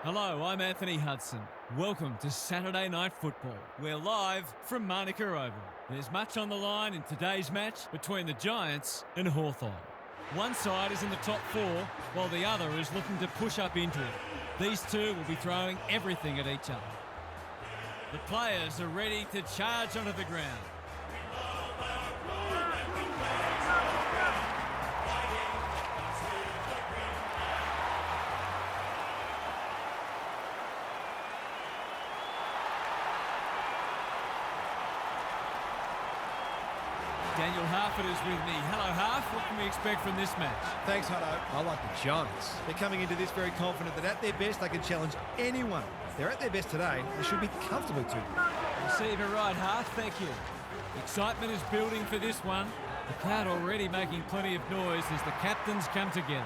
Hello, I'm Anthony Hudson. Welcome to Saturday Night Football. We're live from Manuka Oval. There's much on the line in today's match between the Giants and Hawthorn. One side is in the top four, while the other is looking to push up into it. These two will be throwing everything at each other. The players are ready to charge onto the ground. Daniel Harford is with me. Hello, Harf. What can we expect from this match? Thanks, Hutto. I like the Giants. They're coming into this very confident that at their best they can challenge anyone. If they're at their best today, they should be comfortable too. Receiver right, Harf. Thank you. Excitement is building for this one. The crowd already making plenty of noise as the captains come together.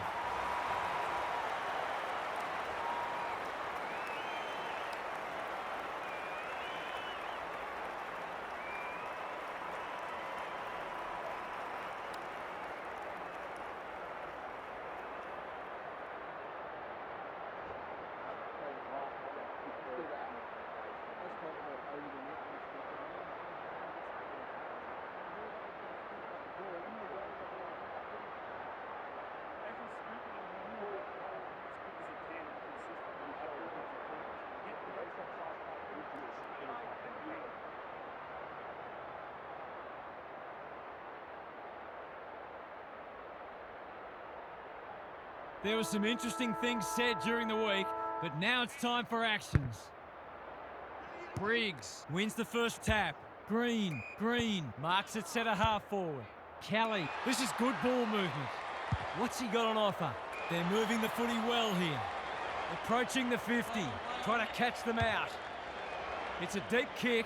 There were some interesting things said during the week, but now it's time for actions. Briggs wins the first tap. Green marks it centre half forward. Kelly, this is good ball movement. What's he got on offer? They're moving the footy well here. Approaching the 50, trying to catch them out. It's a deep kick.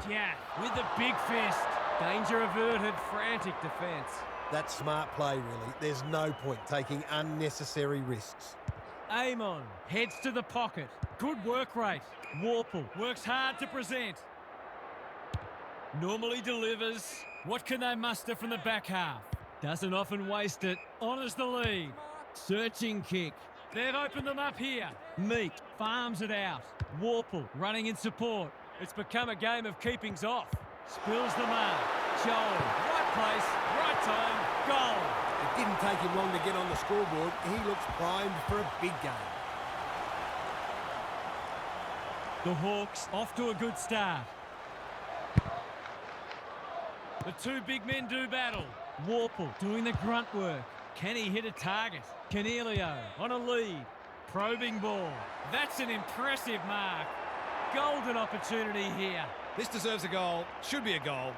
Yeah, with the big fist. Danger averted, frantic defence. That's smart play, really. There's no point taking unnecessary risks. Amon heads to the pocket. Good work rate. Warple works hard to present. Normally delivers. What can they muster from the back half? Doesn't often waste it. Honours the lead. Searching kick. They've opened them up here. Meek farms it out. Warple running in support. It's become a game of keepings off. Spills the mark. Joel, right place, right time, goal. It didn't take him long to get on the scoreboard. He looks primed for a big game. The Hawks off to a good start. The two big men do battle. Warple doing the grunt work. Can he hit a target? Canelio on a lead. Probing ball. That's an impressive mark. Golden opportunity here. This deserves a goal. Should be a goal.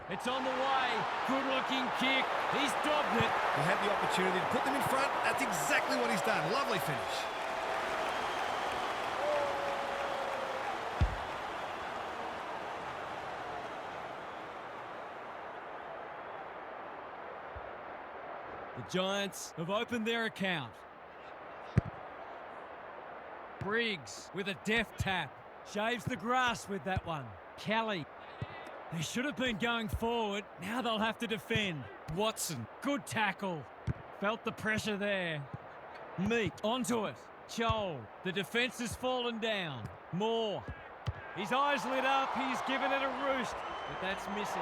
It's on the way. Good-looking kick. He's dobbed it. He had the opportunity to put them in front. That's exactly what he's done. Lovely finish. The Giants have opened their account. Briggs with a deft tap. Shaves the grass with that one. Kelly. They should have been going forward. Now they'll have to defend. Watson. Good tackle. Felt the pressure there. Meek. Onto it. Joel. The defence has fallen down. Moore. His eyes lit up. He's given it a roost. But that's missing.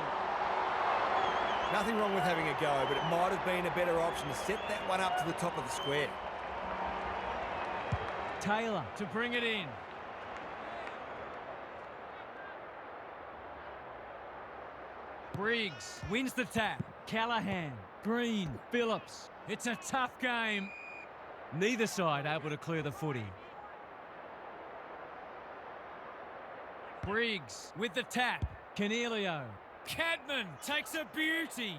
Nothing wrong with having a go, but it might have been a better option to set that one up to the top of the square. Taylor to bring it in. Briggs wins the tap. Callahan, Green, Phillips. It's a tough game. Neither side able to clear the footy. Briggs with the tap. Canelio. Cadman takes a beauty.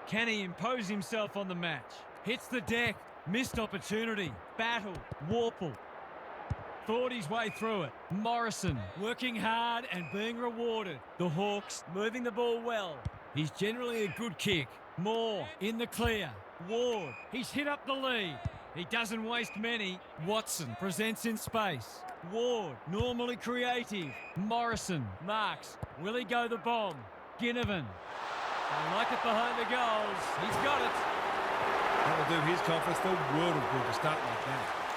Can he impose himself on the match? Hits the deck. Missed opportunity. Battle. Warple. Thought his way through it. Morrison working hard and being rewarded. The Hawks moving the ball well. He's generally a good kick. Moore in the clear. Ward. He's hit up the lead. He doesn't waste many. Watson presents in space. Ward, normally creative. Morrison marks. Will he go the bomb? Ginnivan. I like it behind the goals. He's got it. That will do his confidence the world of good to start like that.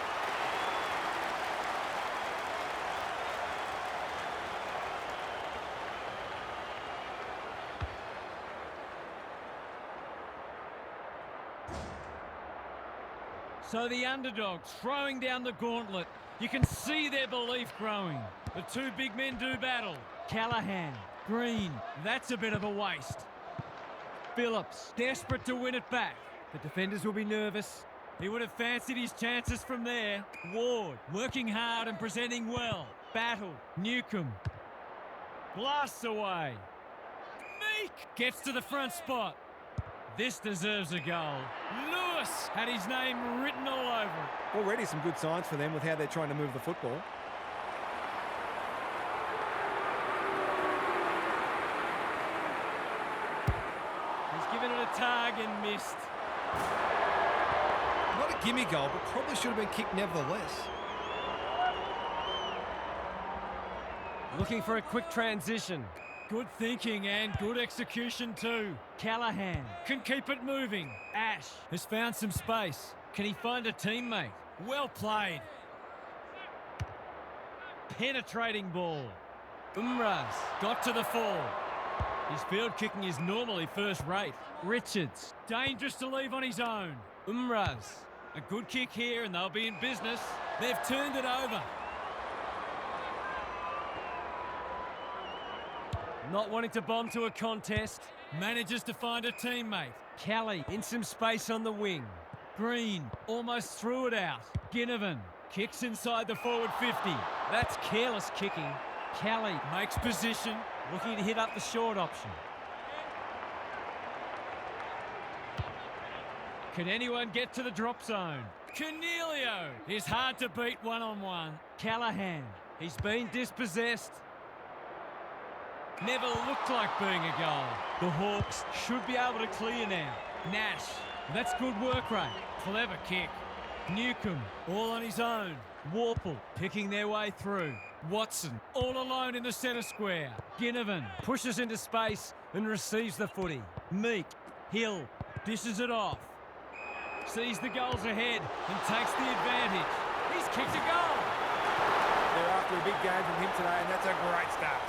So the underdogs throwing down the gauntlet. You can see their belief growing. The two big men do battle. Callahan, Green, that's a bit of a waste. Phillips, desperate to win it back. The defenders will be nervous. He would have fancied his chances from there. Ward, working hard and presenting well. Battle, Newcomb. Blasts away. Meek gets to the front spot. This deserves a goal. Lewis had his name written all over it. Already some good signs for them with how they're trying to move the football. He's given it a tug and missed. Not a gimme goal, but probably should have been kicked nevertheless. Looking for a quick transition. Good thinking and good execution too. Callahan can keep it moving. Ash has found some space. Can he find a teammate? Well played. Penetrating ball. Umraz got to the fall. His field kicking is normally first rate. Richards, dangerous to leave on his own. Umraz, a good kick here and they'll be in business. They've turned it over. Not wanting to bomb to a contest, manages to find a teammate. Kelly in some space on the wing. Green almost threw it out. Ginnivan kicks inside the forward 50. That's careless kicking. Kelly makes position, looking to hit up the short option. Can anyone get to the drop zone? Cornelio is hard to beat one-on-one. Callahan, he's been dispossessed. Never looked like being a goal. The Hawks should be able to clear now. Nash, that's good work rate. Clever kick. Newcomb, all on his own. Warple, picking their way through. Watson, all alone in the centre square. Ginnivan pushes into space and receives the footy. Meek, Hill, dishes it off. Sees the goals ahead and takes the advantage. He's kicked a goal. They're after a big game from him today, and that's a great start.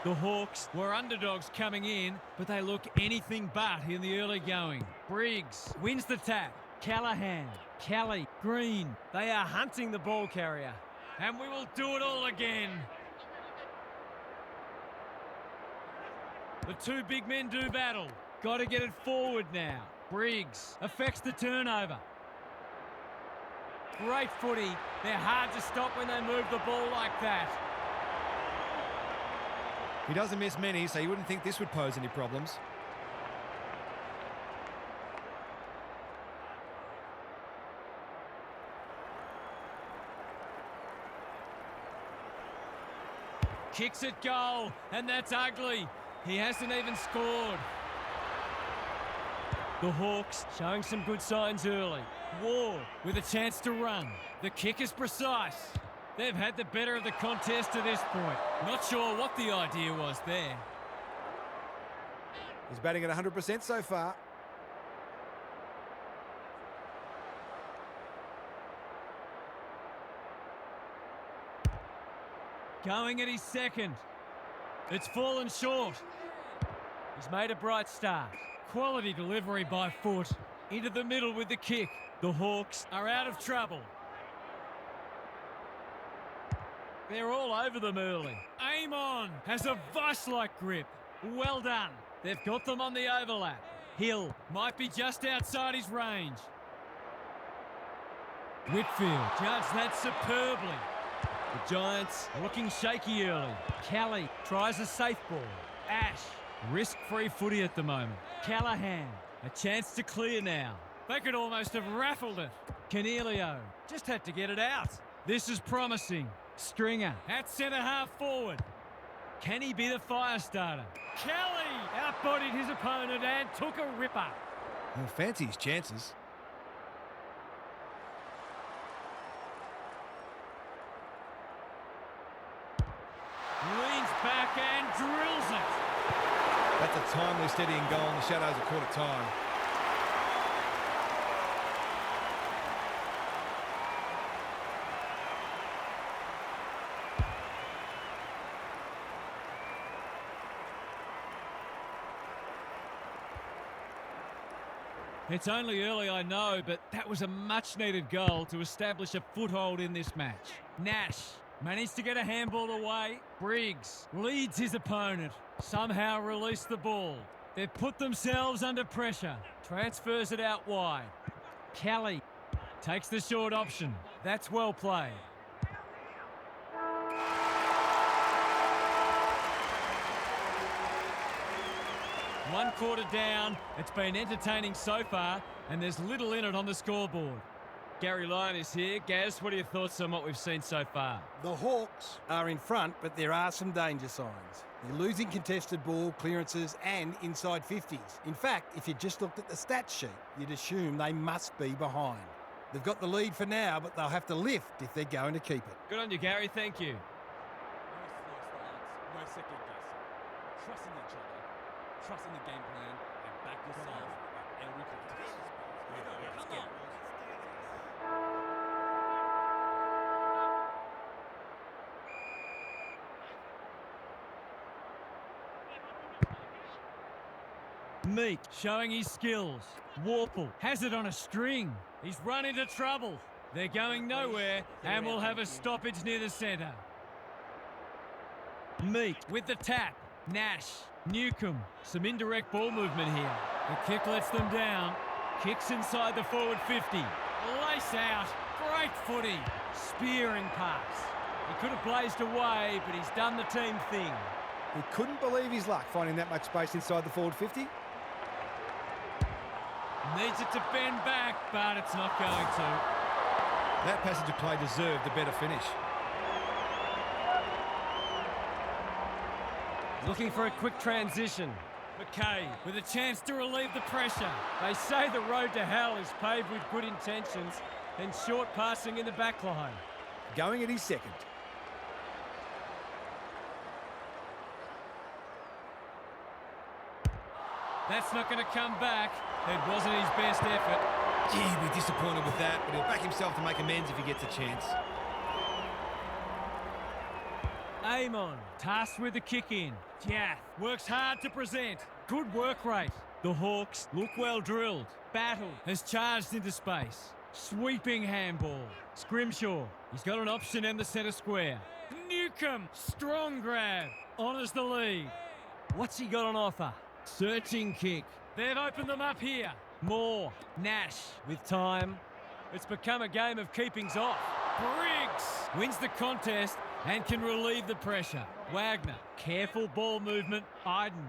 The Hawks were underdogs coming in, but they look anything but in the early going. Briggs wins the tap. Callahan, Kelly, Green. They are hunting the ball carrier. And we will do it all again. The two big men do battle. Got to get it forward now. Briggs affects the turnover. Great footy. They're hard to stop when they move the ball like that. He doesn't miss many, so you wouldn't think this would pose any problems. Kicks it goal, and that's ugly. He hasn't even scored. The Hawks showing some good signs early. Ward with a chance to run. The kick is precise. They've had the better of the contest to this point. Not sure what the idea was there. He's batting at 100% so far. Going at his second. It's fallen short. He's made a bright start. Quality delivery by foot. Into the middle with the kick. The Hawks are out of trouble. They're all over them early. Aim on has a vice-like grip. Well done. They've got them on the overlap. Hill might be just outside his range. Whitfield judged that superbly. The Giants looking shaky early. Kelly tries a safe ball. Ash, risk-free footy at the moment. Callahan, a chance to clear now. They could almost have raffled it. Cornelio just had to get it out. This is promising. Stringer at centre-half forward. Can he be the fire starter? Kelly outbodied his opponent and took a ripper. Well, fancy his chances. That's a timely, steadying goal, and the Shadows have caught a time. It's only early, I know, but that was a much-needed goal to establish a foothold in this match. Nash managed to get a handball away. Briggs leads his opponent. Somehow released the ball. They've put themselves under pressure. Transfers it out wide. Kelly takes the short option. That's well played. One quarter down. It's been entertaining so far, and there's little in it on the scoreboard. Gary Lyon is here. Gaz, what are your thoughts on what we've seen so far? The Hawks are in front, but there are some danger signs. They're losing contested ball, clearances and inside 50s. In fact, if you just looked at the stats sheet, you'd assume they must be behind. They've got the lead for now, but they'll have to lift if they're going to keep it. Good on you, Gary. Thank you. No slow starts, no second guessing. Trust in each other, trust in the game plan, and back yourself at every contest. Come on. Meek showing his skills. Warple has it on a string. He's run into trouble. They're going nowhere and will have a stoppage near the centre. Meek with the tap. Nash, Newcomb. Some indirect ball movement here. The kick lets them down. Kicks inside the forward 50. Lace out. Great footy. Spearing pass. He could have blazed away, but he's done the team thing. He couldn't believe his luck finding that much space inside the forward 50. Needs it to bend back, but it's not going to. That passage of play deserved a better finish. Looking for a quick transition. McKay with a chance to relieve the pressure. They say the road to hell is paved with good intentions and short passing in the back line. Going at his second. That's not going to come back. It wasn't his best effort. Gee, he'll be disappointed with that, but he'll back himself to make amends if he gets a chance. Amon, tasked with the kick in. Jath works hard to present. Good work rate. The Hawks look well drilled. Battle has charged into space. Sweeping handball. Scrimshaw, he's got an option in the centre square. Newcomb, strong grab. Honours the lead. What's he got on offer? Searching kick. They've opened them up here. Moore, Nash with time. It's become a game of keepings off. Briggs wins the contest and can relieve the pressure. Wagner, careful ball movement. Iden.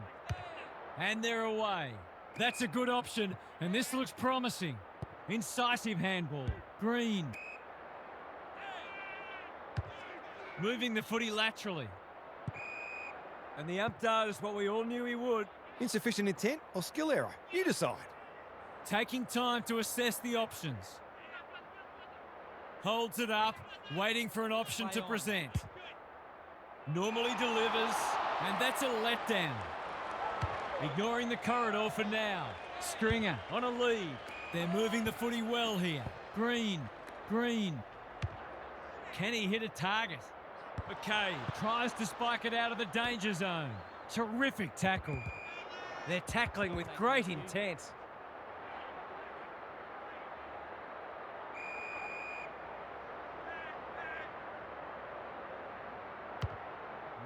And they're away. That's a good option, and this looks promising. Incisive handball. Green. Moving the footy laterally. And the ump does what we all knew he would. Insufficient intent or skill error? You decide. Taking time to assess the options. Holds it up, waiting for an option to present. Normally delivers, and that's a letdown. Ignoring the corridor for now. Stringer on a lead. They're moving the footy well here. Green. Can he hit a target? McKay tries to spike it out of the danger zone. Terrific tackle. They're tackling with great intent.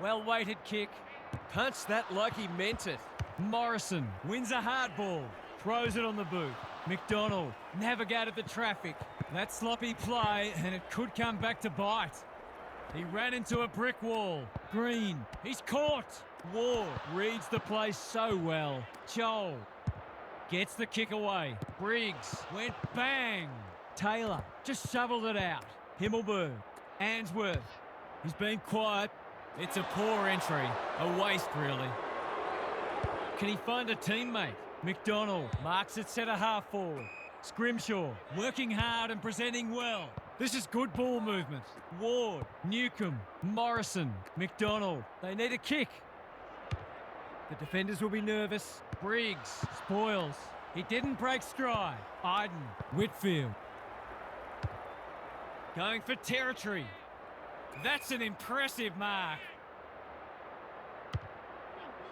Well-weighted kick. Punched that like he meant it. Morrison wins a hard ball. Throws it on the boot. McDonald navigated the traffic. That sloppy play, and it could come back to bite. He ran into a brick wall. Green, he's caught. Ward reads the play so well. Joel gets the kick away. Briggs went bang. Taylor just shoveled it out. Himmelberg, Answorth. He's been quiet. It's a poor entry. A waste, really. Can he find a teammate? McDonald marks it centre half forward. Scrimshaw working hard and presenting well. This is good ball movement. Ward, Newcomb, Morrison, McDonald. They need a kick. The defenders will be nervous. Briggs spoils. He didn't break stride. Iden, Whitfield. Going for territory. That's an impressive mark.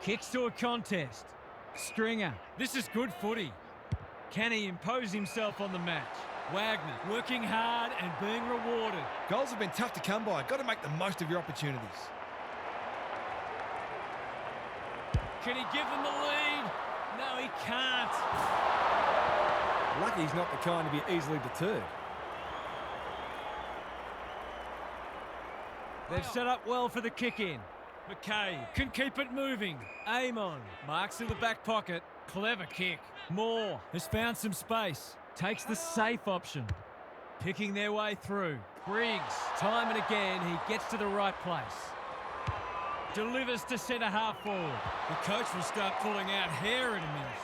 Kicks to a contest. Stringer. This is good footy. Can he impose himself on the match? Wagner working hard and being rewarded. Goals have been tough to come by. Got to make the most of your opportunities. Can he give them the lead? No, he can't. Lucky he's not the kind to be easily deterred. They've set up well for the kick-in. McKay can keep it moving. Amon marks in the back pocket. Clever kick. Moore has found some space. Takes the safe option. Picking their way through. Briggs, time and again, he gets to the right place. Delivers to centre half forward. The coach will start pulling out hair in a minute.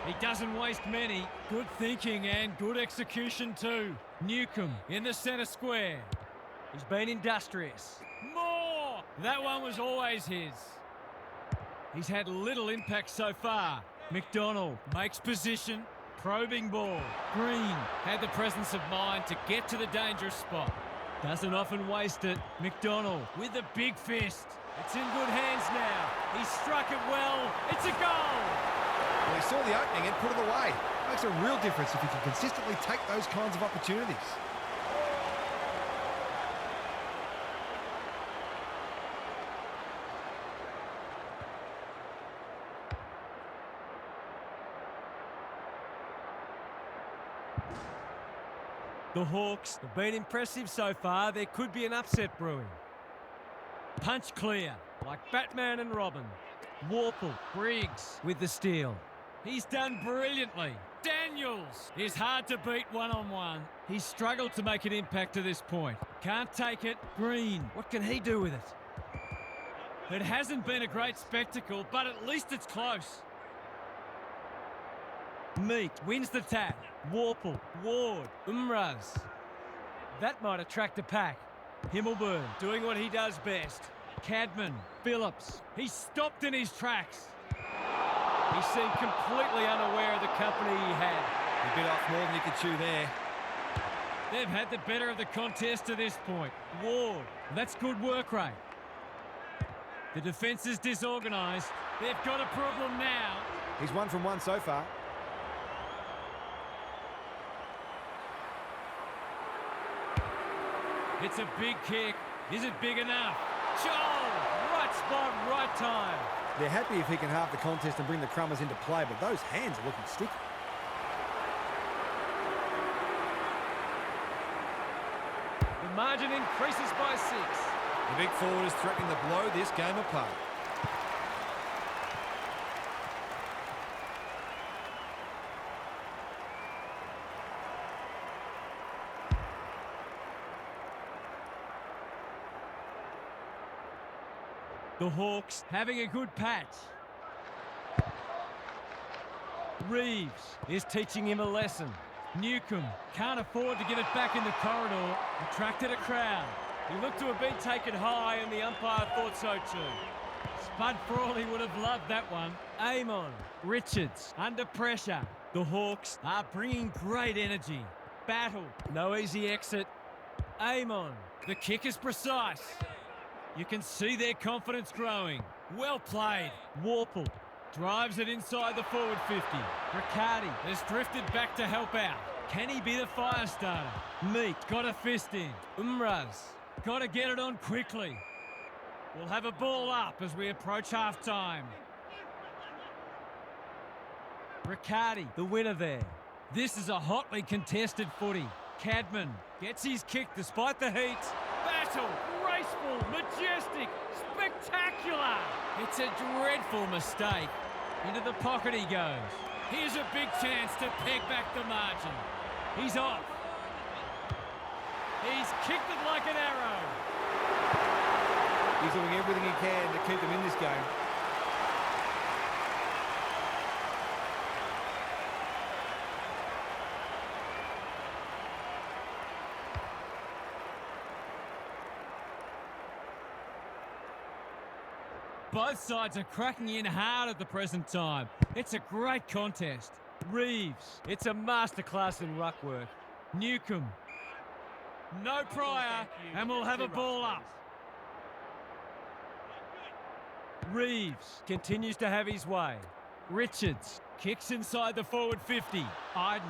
He doesn't waste many. Good thinking and good execution too. Newcomb in the centre square. He's been industrious. More! That one was always his. He's had little impact so far. McDonald makes position. Probing ball. Green had the presence of mind to get to the dangerous spot. Doesn't often waste it. McDonald with a big fist. It's in good hands now. He struck it well. It's a goal! Well, he saw the opening and put it away. Makes a real difference if you can consistently take those kinds of opportunities. The Hawks have been impressive so far. There could be an upset brewing. Punch clear, like Batman and Robin. Warple, Briggs with the steal. He's done brilliantly. Daniels is hard to beat one-on-one. He's struggled to make an impact to this point. Can't take it. Green, what can he do with it? It hasn't been a great spectacle, but at least it's close. Meek wins the tap. Warple, Ward, Umraz. That might attract a pack. Himmelberg doing what he does best. Cadman, Phillips. He's stopped in his tracks. He seemed completely unaware of the company he had. He bit off more than he could chew there. They've had the better of the contest to this point. Ward, that's good work rate. The defence is disorganised. They've got a problem now. He's 1 from 1 so far. It's a big kick. Is it big enough? Joel! Right spot, right time. They're happy if he can halve the contest and bring the Crummers into play, but those hands are looking sticky. The margin increases by 6. The big forward is threatening to blow this game apart. The Hawks having a good patch. Reeves is teaching him a lesson. Newcomb can't afford to give it back in the corridor. Attracted a crowd. He looked to have been taken high and the umpire thought so too. Spud Frawley would have loved that one. Amon, Richards under pressure. The Hawks are bringing great energy. Battle, no easy exit. Amon, the kick is precise. You can see their confidence growing. Well played. Warple drives it inside the forward 50. Riccardi has drifted back to help out. Can he be the fire starter? Meek got a fist in. Umraz got to get it on quickly. We'll have a ball up as we approach half-time. Riccardi, the winner there. This is a hotly contested footy. Cadman gets his kick despite the heat. Battle, graceful, majestic, spectacular. It's a dreadful mistake. Into the pocket he goes. Here's a big chance to peg back the margin. He's off. He's kicked it like an arrow. He's doing everything he can to keep them in this game. Both sides are cracking in hard at the present time. It's a great contest. Reeves. It's a masterclass in ruck work. Newcomb. No prior, and we'll have a ball up. Reeves continues to have his way. Richards kicks inside the forward 50. Iden.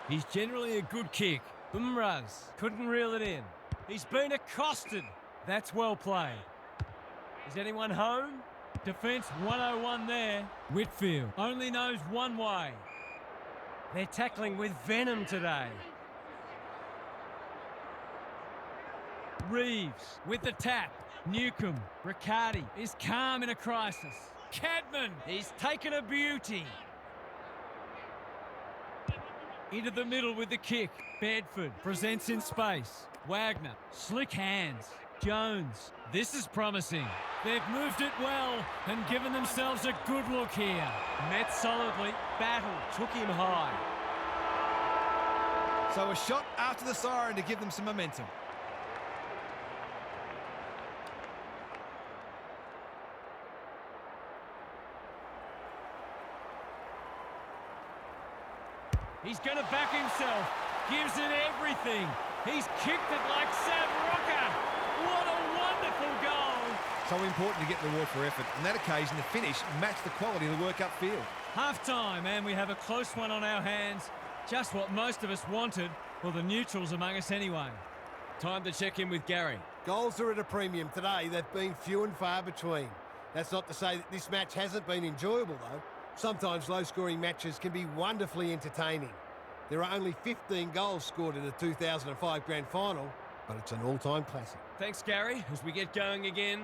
He's generally a good kick. Umraz couldn't reel it in. He's been accosted. That's well played. Is anyone home? Defence 101 there. Whitfield only knows one way. They're tackling with venom today. Reeves with the tap. Newcomb. Riccardi is calm in a crisis. Cadman, he's taken a beauty. Into the middle with the kick. Bedford presents in space. Wagner, slick hands. Jones, this is promising. They've moved it well and given themselves a good look here. Met solidly. Battle took him high. So a shot after the siren to give them some momentum. He's going to back himself. Gives it everything. He's kicked it like Sam Rocker. What a wonderful goal. So important to get the reward for effort. On that occasion, the finish matched the quality of the work upfield. Half-time, and we have a close one on our hands. Just what most of us wanted, or the neutrals among us anyway. Time to check in with Gary. Goals are at a premium today. They've been few and far between. That's not to say that this match hasn't been enjoyable, though. Sometimes low-scoring matches can be wonderfully entertaining. There are only 15 goals scored in the 2005 Grand Final, but it's an all-time classic. Thanks, Gary, as we get going again.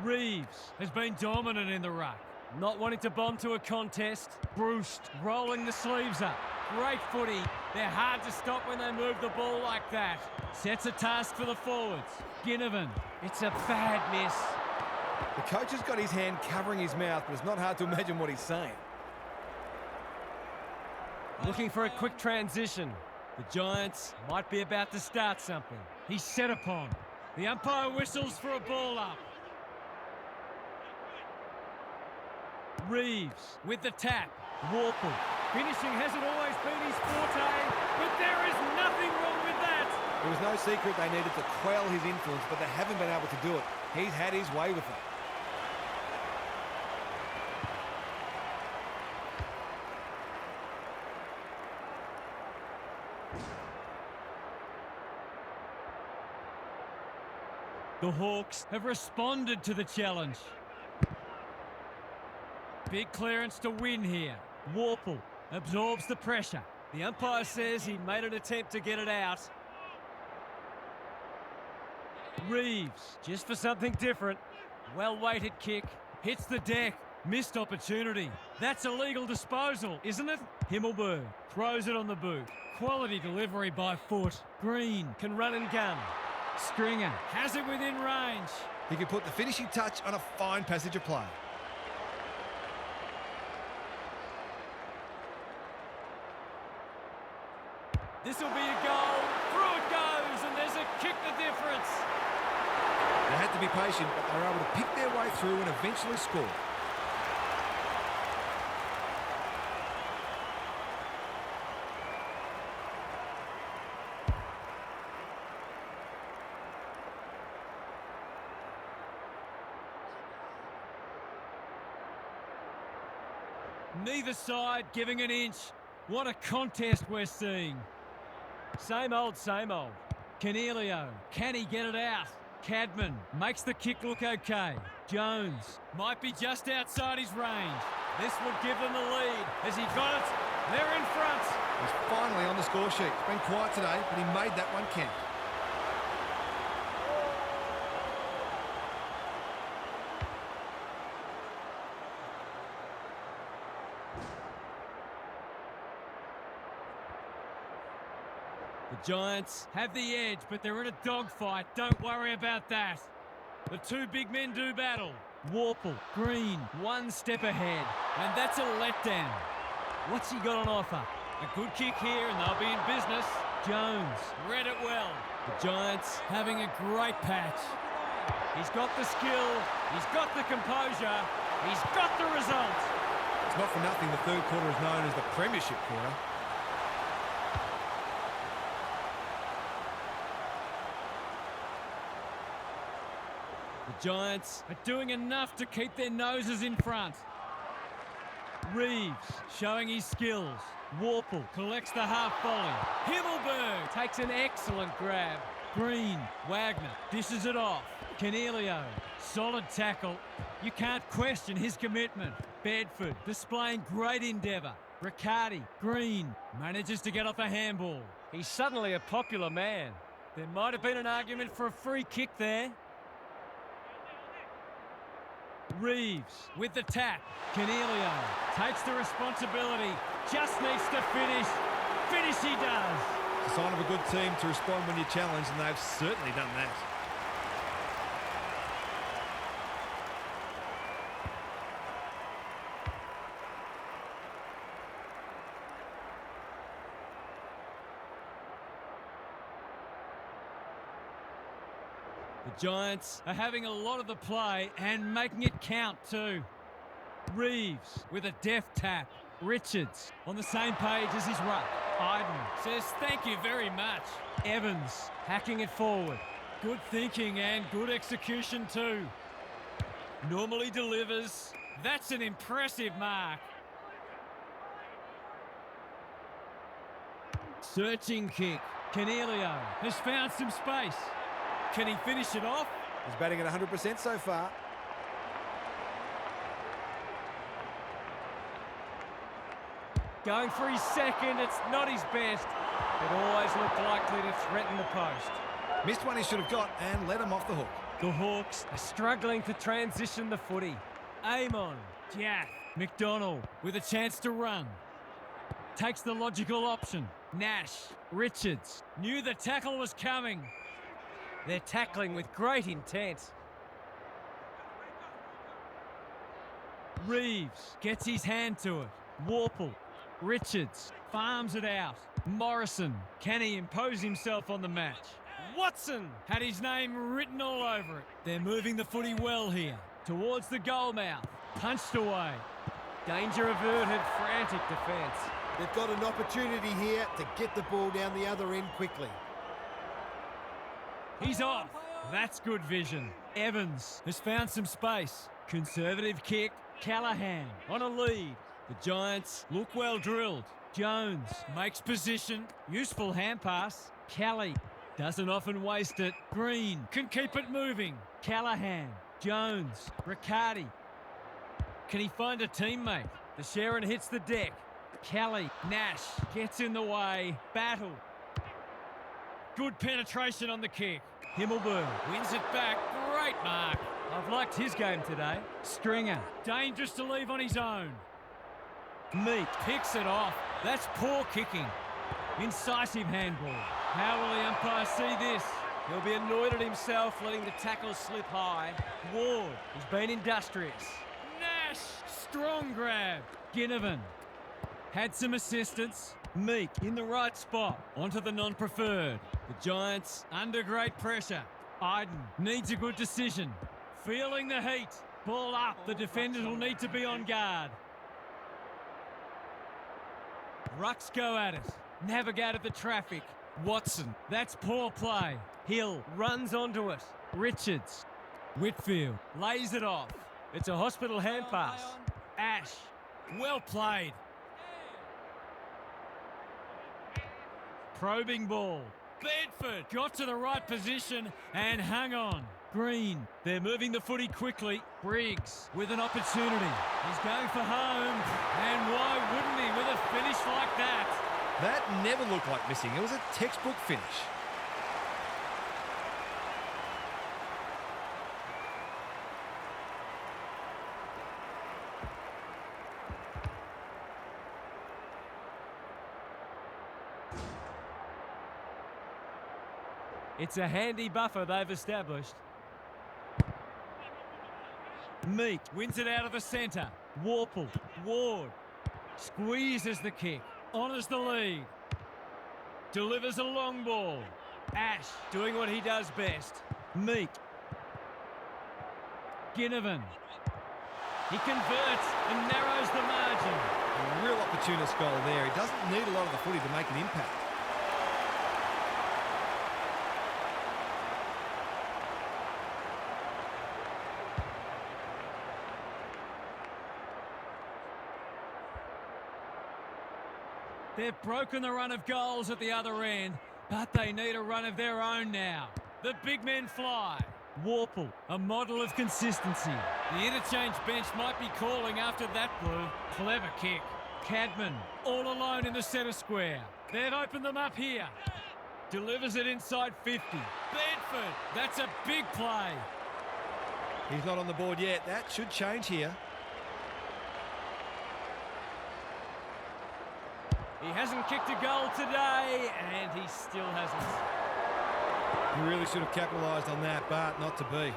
Reeves has been dominant in the ruck. Not wanting to bomb to a contest. Bruce rolling the sleeves up. Great footy. They're hard to stop when they move the ball like that. Sets a task for the forwards. Ginnivan. It's a bad miss. The coach has got his hand covering his mouth, but it's not hard to imagine what he's saying. Looking for a quick transition. The Giants might be about to start something. He's set upon. The umpire whistles for a ball up. Reeves with the tap. Warple. Finishing hasn't always been his forte, but there is nothing wrong with that. There was no secret they needed to quell his influence, but they haven't been able to do it. He's had his way with it. The Hawks have responded to the challenge. Big clearance to win here. Warple absorbs the pressure. The umpire says he made an attempt to get it out. Reeves, just for something different. Well-weighted kick. Hits the deck. Missed opportunity. That's a legal disposal, isn't it? Himmelberg throws it on the boot. Quality delivery by foot. Green can run and gun. Stringer has it within range. He could put the finishing touch on a fine passage of play. This will be a goal. Through it goes, and there's a kick the difference. They had to be patient, but they were able to pick their way through and eventually score. Neither side giving an inch. What a contest we're seeing. Same old, same old. Cornelio, can he get it out? Cadman makes the kick look okay. Jones might be just outside his range. This would give them the lead. Has he got it? They're in front. He's finally on the score sheet. It's been quiet today, but he made that one count. The Giants have the edge, but they're in a dogfight. Don't worry about that. The two big men do battle. Warple, Green, one step ahead. And that's a letdown. What's he got on offer? A good kick here and they'll be in business. Jones read it well. The Giants having a great patch. He's got the skill. He's got the composure. He's got the result. It's not for nothing the third quarter is known as the premiership quarter. The Giants are doing enough to keep their noses in front. Reeves showing his skills. Warple collects the half volley. Himmelberg takes an excellent grab. Green, Wagner dishes it off. Cornelio, solid tackle. You can't question his commitment. Bedford displaying great endeavour. Riccardi, Green manages to get off a handball. He's suddenly a popular man. There might have been an argument for a free kick there. Reeves with the tap. Cornelio takes the responsibility. Just needs to finish. Finish he does. It's a sign of a good team to respond when you're challenged, and they've certainly done that. The Giants are having a lot of the play and making it count too. Reeves with a deft tap. Richards on the same page as his ruck. Iden says thank you very much. Evans hacking it forward. Good thinking and good execution too. Normally delivers. That's an impressive mark. Searching kick. Cornelio has found some space. Can he finish it off? He's batting at 100% so far. Going for his second, it's not his best. It always looked likely to threaten the post. Missed one he should have got and let him off the hook. The Hawks are struggling to transition the footy. Amon, Jack, McDonald with a chance to run. Takes the logical option. Nash, Richards, knew the tackle was coming. They're tackling with great intent. Reeves gets his hand to it. Warple, Richards, farms it out. Morrison, can he impose himself on the match? Watson had his name written all over it. They're moving the footy well here. Towards the goal mouth. Punched away. Danger averted, frantic defence. They've got an opportunity here to get the ball down the other end quickly. He's off. That's good vision. Evans has found some space. Conservative kick. Callahan on a lead. The Giants look well drilled. Jones makes position. Useful hand pass. Kelly doesn't often waste it. Green can keep it moving. Callahan, Jones, Riccardi. Can he find a teammate? The Sharon hits the deck. Kelly, Nash gets in the way. Battle. Good penetration on the kick. Himmelberg wins it back. Great mark. I've liked his game today. Stringer, dangerous to leave on his own. Meek picks it off. That's poor kicking. Incisive handball. How will the umpire see this? He'll be annoyed at himself letting the tackle slip high. Ward has been industrious. Nash, strong grab. Ginnivan had some assistance. Meek in the right spot. Onto the non-preferred. The Giants under great pressure. Iden needs a good decision. Feeling the heat. Ball up. The defenders will need to be on guard. Rucks go at it. Navigated the traffic. Watson. That's poor play. Hill runs onto it. Richards. Whitfield lays it off. It's a hospital hand pass. Ash. Well played. Probing ball. Bedford got to the right position and hung on. Green. They're moving the footy quickly. Briggs with an opportunity. He's going for home. And why wouldn't he with a finish like that? That never looked like missing. It was a textbook finish. It's a handy buffer they've established. Meek wins it out of the centre. Warple, Ward, squeezes the kick, honours the lead, delivers a long ball. Ash doing what he does best. Meek, Ginnivan, he converts and narrows the margin. A real opportunist goal there. He doesn't need a lot of the footy to make an impact. They've broken the run of goals at the other end, but they need a run of their own now. The big men fly. Warple, a model of consistency. The interchange bench might be calling after that blue. Clever kick. Cadman, all alone in the centre square. They've opened them up here. Delivers it inside 50. Bedford, that's a big play. He's not on the board yet. That should change here. He hasn't kicked a goal today, and he still hasn't. He really should have capitalised on that, but not to be.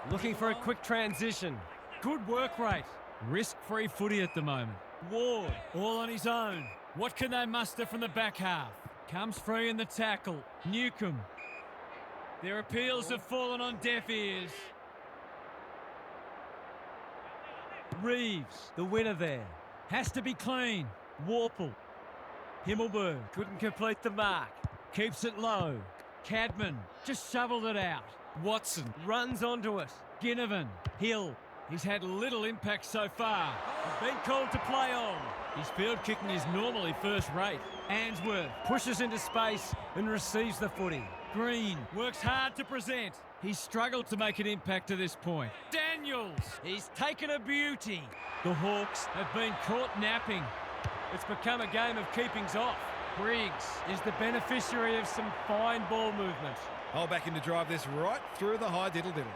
Looking for a quick transition. Good work rate. Risk-free footy at the moment. Ward, all on his own. What can they muster from the back half? Comes free in the tackle. Newcomb. Their appeals have fallen on deaf ears. Reeves, the winner there. Has to be clean. Warple. Himmelberg couldn't complete the mark. Keeps it low. Cadman just shoveled it out. Watson runs onto it. Ginnivan. Hill. He's had little impact so far. He's been called to play on. His field kicking is normally first rate. Answorth pushes into space and receives the footy. Green works hard to present. He's struggled to make an impact to this point. Daniels, he's taken a beauty. The Hawks have been caught napping. It's become a game of keepings off. Briggs is the beneficiary of some fine ball movement. I'll back him to drive this right through the high diddle-diddle.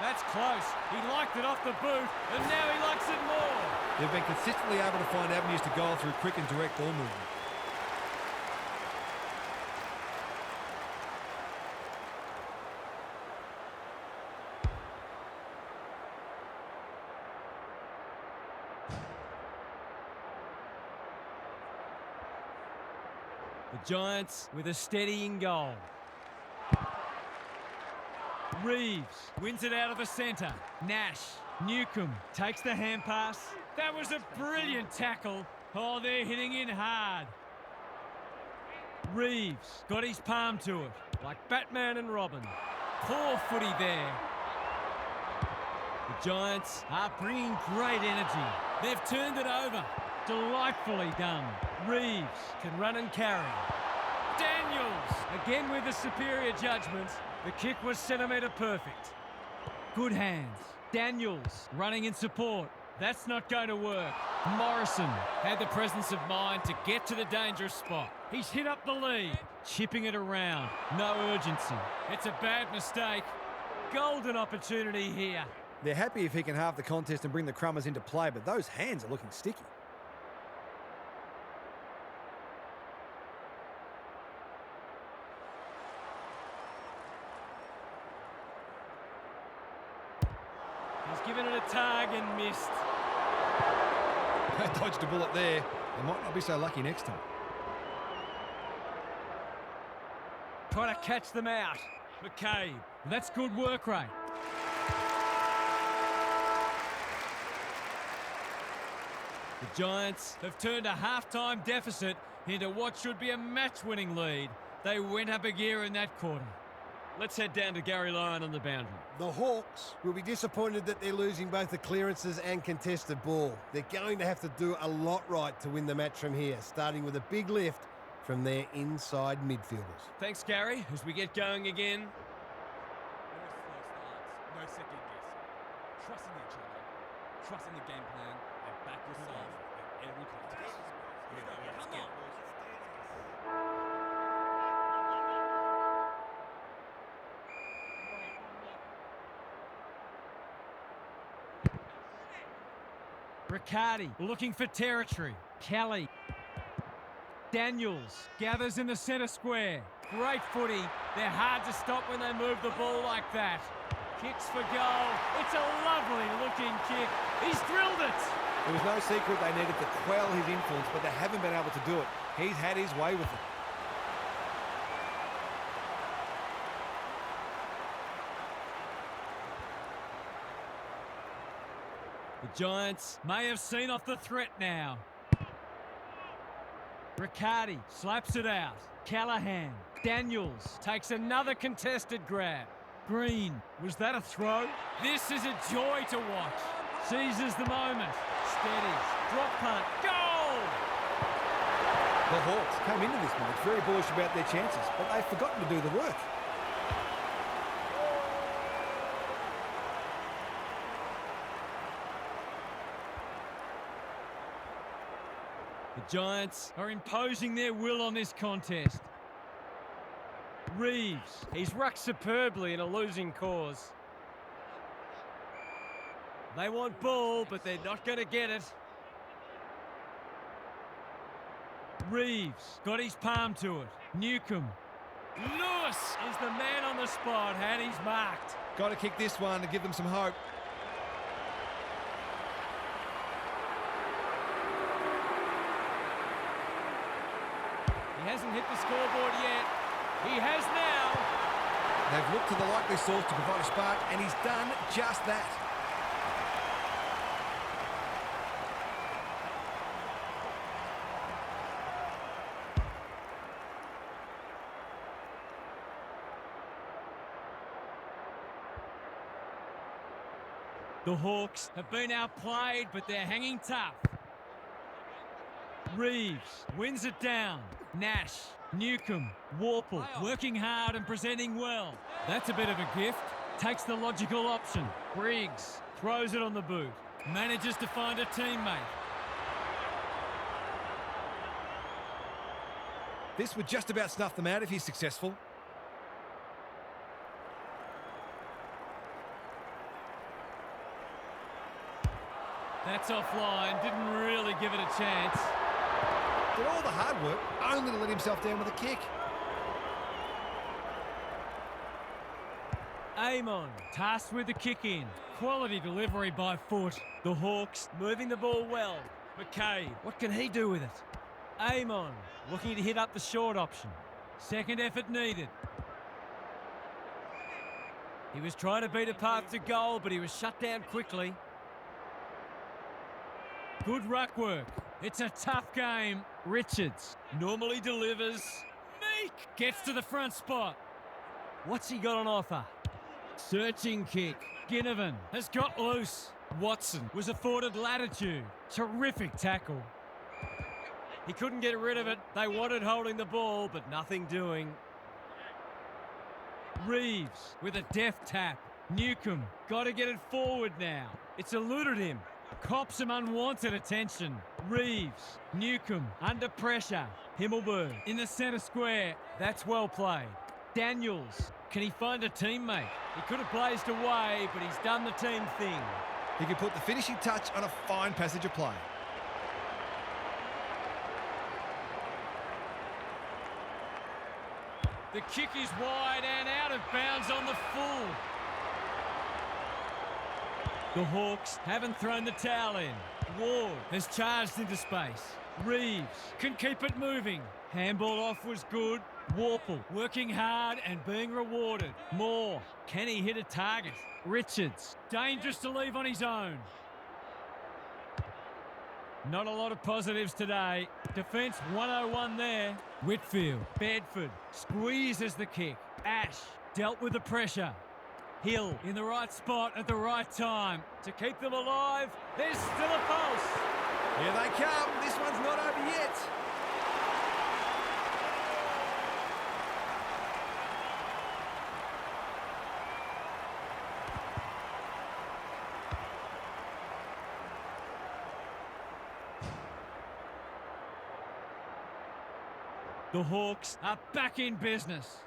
That's close. He liked it off the boot, and now he likes it more. They've been consistently able to find avenues to goal through quick and direct ball movement. The Giants with a steadying goal. Reeves wins it out of the centre. Nash, Newcomb takes the hand pass. That was a brilliant tackle. Oh, they're hitting in hard. Reeves got his palm to it, like Batman and Robin. Poor footy there. The Giants are bringing great energy. They've turned it over. Delightfully done. Reeves can run and carry. Daniels, again with the superior judgment. The kick was centimetre perfect. Good hands. Daniels running in support. That's not going to work. Morrison had the presence of mind to get to the dangerous spot. He's hit up the lead, chipping it around. No urgency. It's a bad mistake. Golden opportunity here. They're happy if he can halve the contest and bring the Crummers into play, but those hands are looking sticky. He's given it a tug and missed. They dodged a bullet there. They might not be so lucky next time. Trying to catch them out. McCabe. That's good work rate. The Giants have turned a half-time deficit into what should be a match-winning lead. They went up a gear in that quarter. Let's head down to Gary Lyon on the boundary. The Hawks will be disappointed that they're losing both the clearances and contested ball. They're going to have to do a lot right to win the match from here, starting with a big lift from their inside midfielders. Thanks, Gary, as we get going again. No slow starts, no second guessing. Trust in each other, trust in the game plan, and back yourself at every contest. Come on. Riccardi looking for territory. Kelly. Daniels gathers in the centre square. Great footy. They're hard to stop when they move the ball like that. Kicks for goal. It's a lovely looking kick. He's drilled it. There was no secret they needed to quell his influence, but they haven't been able to do it. He's had his way with it. The Giants may have seen off the threat now. Riccardi slaps it out. Callahan. Daniels takes another contested grab. Green. Was that a throw? This is a joy to watch. Seizes the moment. Steadies. Drop punt. Goal! The Hawks came into this match very bullish about their chances, but they've forgotten to do the work. The Giants are imposing their will on this contest. Reeves, he's rucked superbly in a losing cause. They want ball, but they're not going to get it. Reeves got his palm to it. Newcomb. Lewis is the man on the spot, and he's marked. Got to kick this one to give them some hope. He hasn't hit the scoreboard yet. He has now. They've looked to the likely source to provide a spark, and he's done just that. The Hawks have been outplayed, but they're hanging tough. Reeves wins it down. Nash, Newcomb, Warple working hard and presenting well. That's a bit of a gift. Takes the logical option. Briggs throws it on the boot. Manages to find a teammate. This would just about snuff them out if he's successful. That's offline, didn't really give it a chance. For all the hard work, only to let himself down with a kick. Amon, tasked with the kick in. Quality delivery by foot. The Hawks moving the ball well. McCabe, what can he do with it? Amon, looking to hit up the short option. Second effort needed. He was trying to beat a path to goal, but he was shut down quickly. Good ruck work. It's a tough game. Richards normally delivers. Meek gets to the front spot. What's he got on offer? Searching kick. Ginnivan has got loose. Watson was afforded latitude. Terrific tackle. He couldn't get rid of it. They wanted holding the ball, but nothing doing. Reeves with a deft tap. Newcomb got to get it forward now. It's eluded him. Cops some unwanted attention. Reeves, Newcomb under pressure. Himmelberg in the centre square. That's well played. Daniels, can he find a teammate? He could have blazed away, but he's done the team thing. He can put the finishing touch on a fine passage of play. The kick is wide and out of bounds on the full. The Hawks haven't thrown the towel in. Ward has charged into space. Reeves can keep it moving. Handball off was good. Warple working hard and being rewarded. Moore, can he hit a target? Richards, dangerous to leave on his own. Not a lot of positives today. Defence 101 there. Whitfield, Bedford, squeezes the kick. Ash dealt with the pressure. Hill in the right spot at the right time to keep them alive. There's still a pulse. Here they come. This one's not over yet. The Hawks are back in business.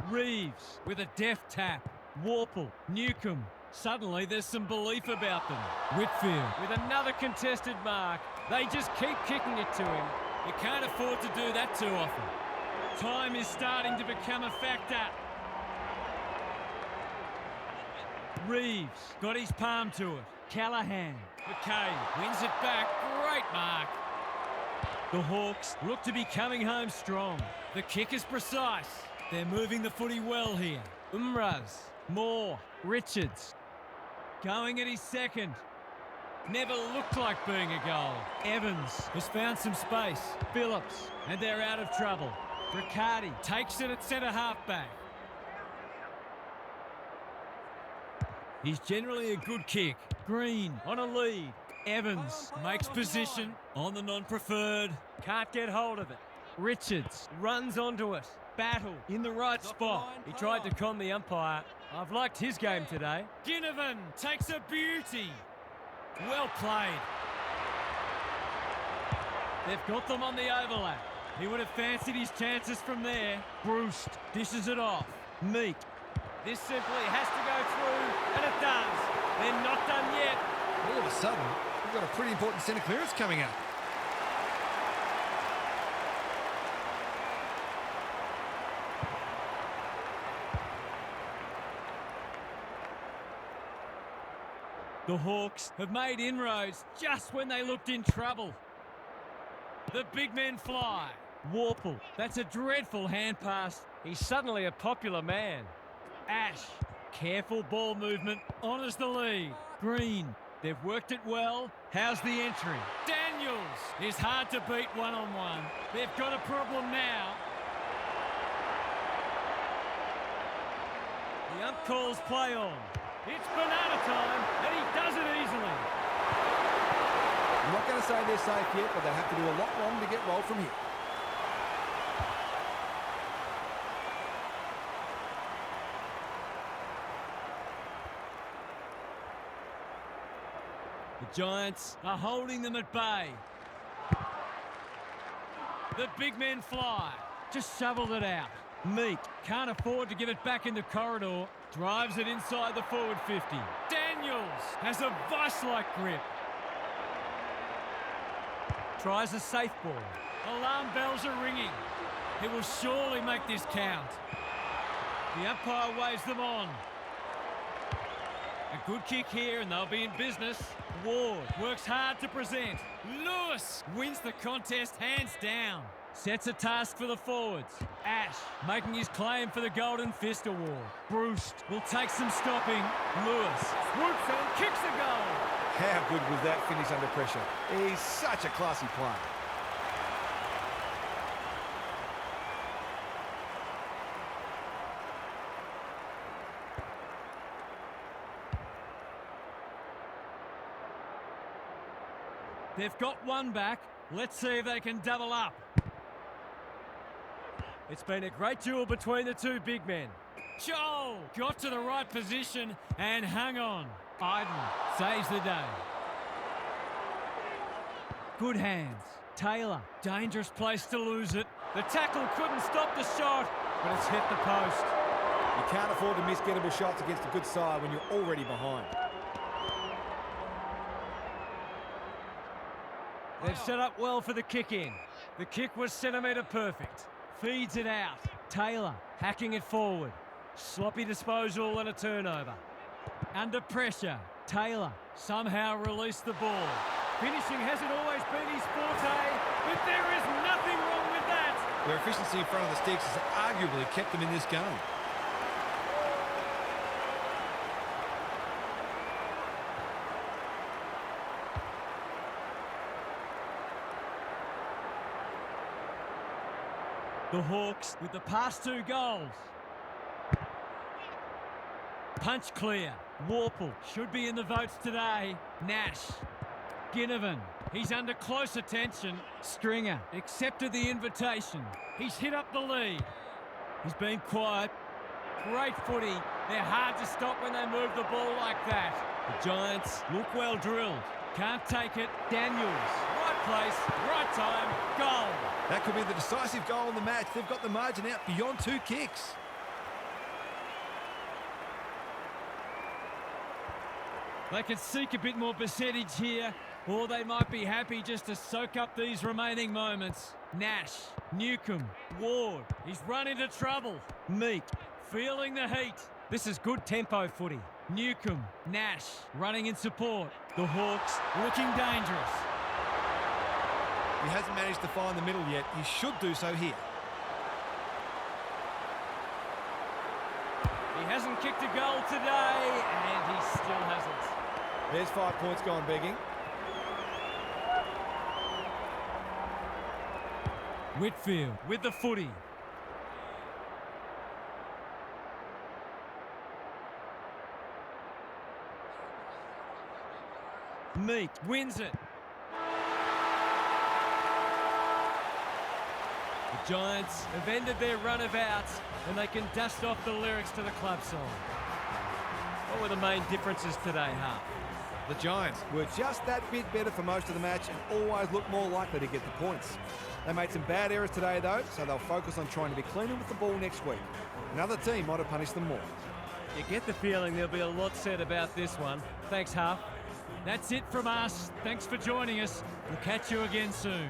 Reeves with a deft tap. Warple, Newcomb. Suddenly there's some belief about them. Whitfield with another contested mark. They just keep kicking it to him. You can't afford to do that too often. Time is starting to become a factor. Reeves got his palm to it. Callahan. McCabe wins it back. Great mark. The Hawks look to be coming home strong. The kick is precise. They're moving the footy well here. Umraz, Moore, Richards. Going at his second. Never looked like being a goal. Evans has found some space. Phillips, and they're out of trouble. Riccardi takes it at centre halfback. He's generally a good kick. Green on a lead. Evans makes position on the non-preferred. Can't get hold of it. Richards runs onto it. Battle in the right spot. He tried to con the umpire. I've liked his game today. Ginnivan takes a beauty. Well played. They've got them on the overlap. He would have fancied his chances from there. Bruce dishes it off. Meek. This simply has to go through, and it does. They're not done yet. All of a sudden, we've got a pretty important centre clearance coming up. The Hawks have made inroads just when they looked in trouble. The big men fly. Warple, that's a dreadful hand pass. He's suddenly a popular man. Ash, careful ball movement, honours the lead. Green, they've worked it well. How's the entry? Daniels is hard to beat one-on-one. They've got a problem now. The ump calls play on. It's banana time, and he does it easily. I'm not going to say they're safe yet, but they have to do a lot wrong to get rolled from here. Giants are holding them at bay. The big men fly. Just shoveled it out. Meek can't afford to give it back in the corridor. Drives it inside the forward 50. Daniels has a vice-like grip. Tries a safe ball. Alarm bells are ringing. He will surely make this count. The umpire waves them on. A good kick here and they'll be in business. Ward works hard to present. Lewis wins the contest hands down. Sets a task for the forwards. Ash making his claim for the Golden Fist Award. Bruce will take some stopping. Lewis swoops and kicks a goal. How good was that finish under pressure? He's such a classy player. They've got one back. Let's see if they can double up. It's been a great duel between the two big men. Joel got to the right position and hung on. Iden saves the day. Good hands. Taylor, dangerous place to lose it. The tackle couldn't stop the shot, but it's hit the post. You can't afford to miss gettable shots against a good side when you're already behind. They've set up well for the kick-in. The kick was centimetre perfect. Feeds it out. Taylor hacking it forward. Sloppy disposal and a turnover. Under pressure, Taylor somehow released the ball. Finishing hasn't always been his forte, but there is nothing wrong with that. Their efficiency in front of the sticks has arguably kept them in this game. The Hawks with the past 2 goals. Punch clear. Warple should be in the votes today. Nash. Ginnivan. He's under close attention. Stringer accepted the invitation. He's hit up the lead. He's been quiet. Great footy. They're hard to stop when they move the ball like that. The Giants look well drilled. Can't take it. Daniels. Right place, right time, goal. That could be the decisive goal in the match. They've got the margin out beyond 2 kicks. They can seek a bit more percentage here, or they might be happy just to soak up these remaining moments. Nash, Newcomb, Ward. He's run into trouble. Meek, feeling the heat. This is good tempo footy. Newcomb, Nash, running in support. The Hawks looking dangerous. He hasn't managed to find the middle yet. He should do so here. He hasn't kicked a goal today, and he still hasn't. There's 5 points gone begging. Whitfield with the footy. Meek wins it. The Giants have ended their run of outs and they can dust off the lyrics to the club song. What were the main differences today, Harp? The Giants Were just that bit better for most of the match and always look more likely to get the points. They made some bad errors today though, so they'll focus on trying to be cleaner with the ball next week. Another team might have punished them more. You get the feeling there'll be a lot said about this one. Thanks, Harp. That's it from us. Thanks for joining us. We'll catch you again soon.